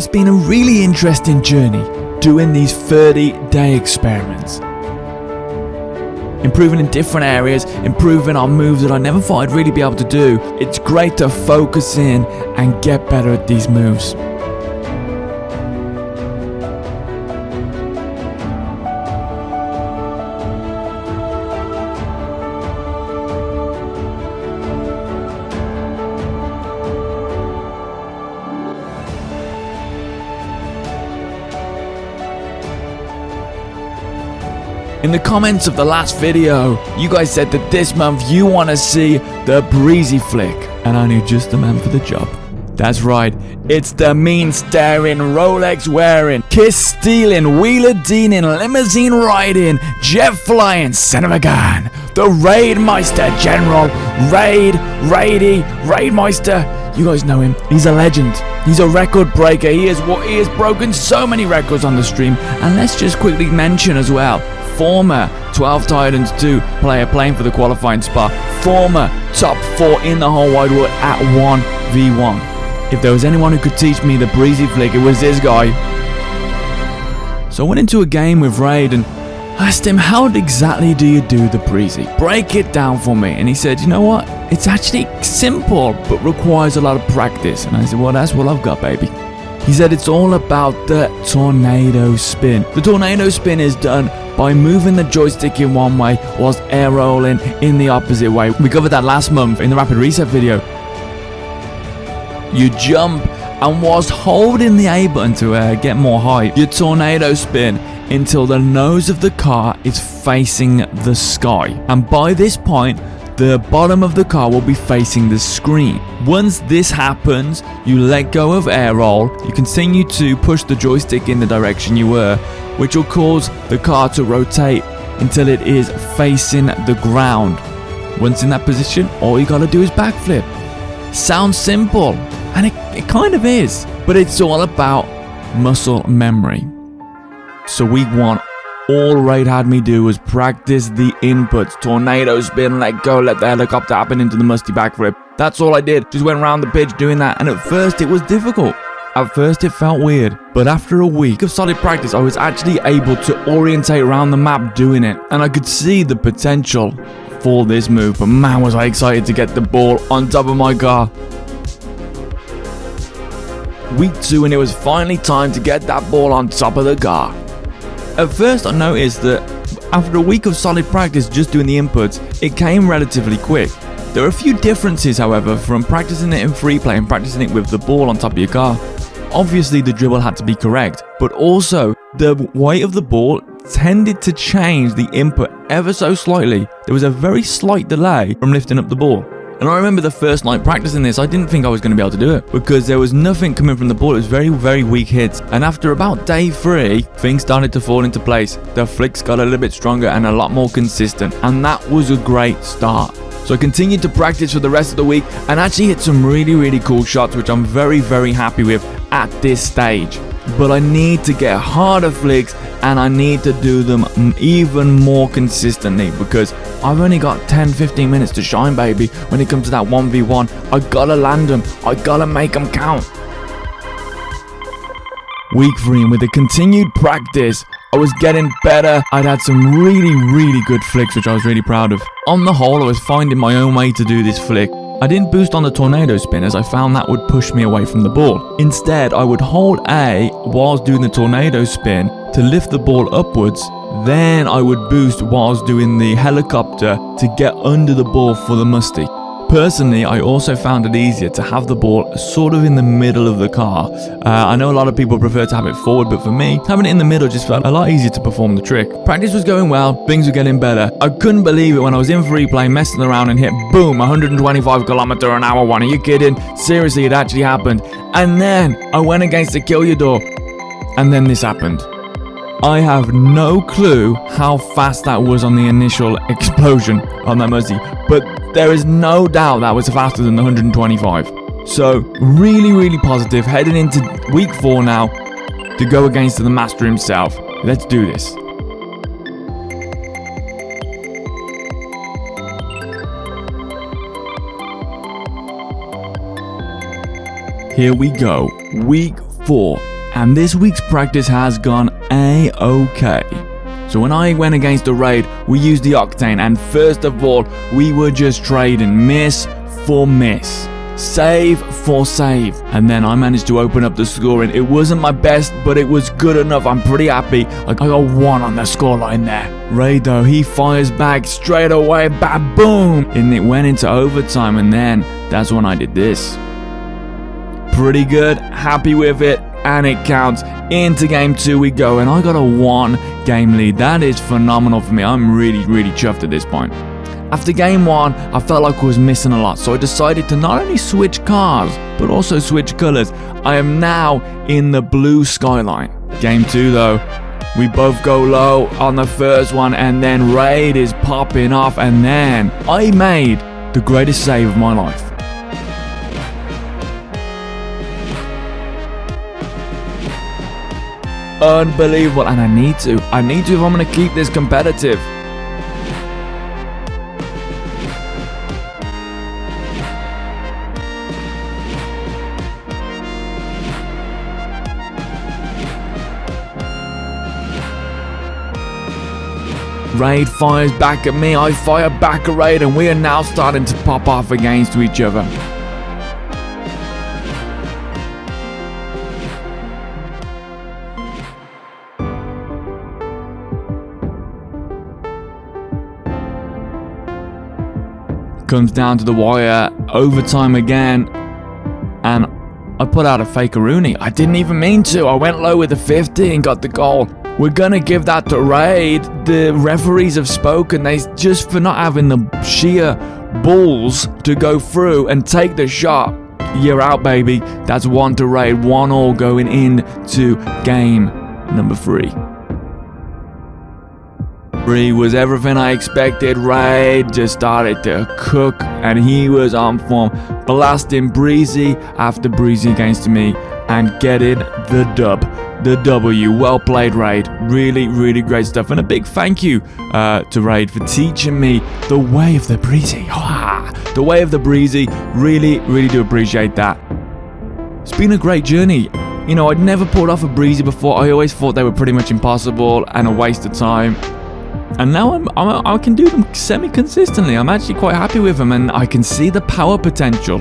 It's been a really interesting journey doing these 30-day experiments. Improving in different areas, improving on moves that I never thought I'd really be able to do. It's great to focus in and get better at these moves. In the comments of the last video, you guys said that this month you want to see the breezy flick, and I knew just the man for the job. That's right, it's the mean staring, Rolex wearing, kiss stealing, wheeler deaning, limousine riding, jet flying, son of a gun, the Raidmeister General, Raidmeister. You guys know him, he's a legend. He's a record breaker. He has broken so many records on the stream. And let's just quickly mention as well, former 12 Titans 2 player playing for the qualifying spot, former top 4 in the whole wide world at 1v1. If there was anyone who could teach me the breezy flick, it was this guy. So I went into a game with Raid and asked him, how exactly do you do the breezy? Break it down for me. And he said, you know what? It's actually simple, but requires a lot of practice. And I said, well, that's what I've got, baby. He said it's all about the tornado spin. The tornado spin is done by moving the joystick in one way whilst air rolling in the opposite way. We covered that last month in the rapid reset video. You jump and whilst holding the A button to get more height, you tornado spin until the nose of the car is facing the sky. And by this point, the bottom of the car will be facing the screen. Once this happens, you let go of air roll. You continue to push the joystick in the direction you were, which will cause the car to rotate until it is facing the ground. Once in that position, all you gotta do is backflip. Sounds simple, and it kind of is, but it's all about muscle memory. So week 1, all Raid had me do was practice the inputs. Tornado spin, let go, let the helicopter happen into the musty backflip. That's all I did. Just went around the pitch doing that. And at first it was difficult. At first it felt weird. But after a week of solid practice, I was actually able to orientate around the map doing it. And I could see the potential for this move. But man, was I excited to get the ball on top of my car. Week 2, and it was finally time to get that ball on top of the car. At first I noticed that after a week of solid practice just doing the inputs, it came relatively quick. There are a few differences, however, from practicing it in free play and practicing it with the ball on top of your car. Obviously the dribble had to be correct, but also the weight of the ball tended to change the input ever so slightly. There was a very slight delay from lifting up the ball. And I remember the first night practicing this, I didn't think I was going to be able to do it because there was nothing coming from the ball. It was very, very weak hits. And after about day 3, things started to fall into place. The flicks got a little bit stronger and a lot more consistent. And that was a great start. So I continued to practice for the rest of the week and actually hit some really, really cool shots, which I'm very, very happy with at this stage. But I need to get harder flicks and I need to do them even more consistently because I've only got 10-15 minutes to shine, baby. When it comes to that 1v1, I gotta land them. I gotta make them count. Week 3, and with the continued practice, I was getting better. I'd had some really, really good flicks, which I was really proud of. On the whole, I was finding my own way to do this flick. I didn't boost on the tornado spin as I found that would push me away from the ball. Instead, I would hold A whilst doing the tornado spin to lift the ball upwards. Then I would boost whilst doing the helicopter to get under the ball for the musty. Personally, I also found it easier to have the ball sort of in the middle of the car. I know a lot of people prefer to have it forward, but for me, having it in the middle just felt a lot easier to perform the trick. Practice was going well, things were getting better. I couldn't believe it when I was in free play, messing around and hit, boom, 125km/h one. Are you kidding? Seriously, it actually happened. And then I went against the kill your door. And then this happened. I have no clue how fast that was on the initial explosion on that musty, but there is no doubt that was faster than the 125. So really, really positive. Heading into week 4 now to go against the master himself. Let's do this. Here we go. Week 4. and this week's practice has gone A-okay. So when I went against the raid, we used the Octane, and first of all, we were just trading miss for miss, save for save, and then I managed to open up the scoring. It wasn't my best, but it was good enough. I'm pretty happy. I got 1 on the scoreline there. Raid though, he fires back straight away, ba-boom, and it went into overtime, and then that's when I did this. Pretty good, happy with it, and it counts. Into game 2 we go, and I got a 1 game lead. That is phenomenal for me. I'm really chuffed at this point. After game 1, I felt like I was missing a lot, so I decided to not only switch cars, but also switch colors. I am now in the blue skyline. Game 2 though, we both go low on the first one, and then raid is popping off, and then I made the greatest save of my life. Unbelievable, and I need to if I'm going to keep this competitive. Raid fires back at me, I fire back at Raid, and we are now starting to pop off against each other. Comes down to the wire, overtime again, and I put out a fakerooney. I didn't even mean to. I went low with the 50 and got the goal. We're gonna give that to Raid. The referees have spoken. They just for not having the sheer balls to go through and take the shot. You're out, baby. That's 1 to Raid. 1-1 going into game number 3. 3 was everything I expected. Raid just started to cook, and he was on form, blasting Breezy after Breezy against me and getting the dub. The W. Well played, Raid. Really great stuff, and a big thank you to Raid for teaching me the way of the Breezy. The way of the Breezy. Really do appreciate that. It's been a great journey. You know, I'd never pulled off a Breezy before. I always thought they were pretty much impossible and a waste of time. And now I can do them semi-consistently. I'm actually quite happy with them, and I can see the power potential.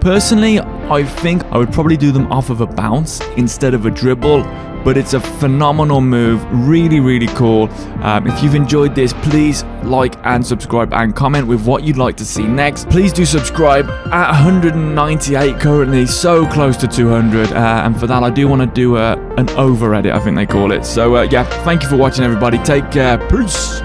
Personally, I think I would probably do them off of a bounce instead of a dribble, but it's a phenomenal move. Really cool. If you've enjoyed this, please like and subscribe and comment with what you'd like to see next. Please do subscribe at 198 currently, so close to 200, and for that I do want to do an over edit, I think they call it. So yeah, thank you for watching, everybody. Take care. Peace.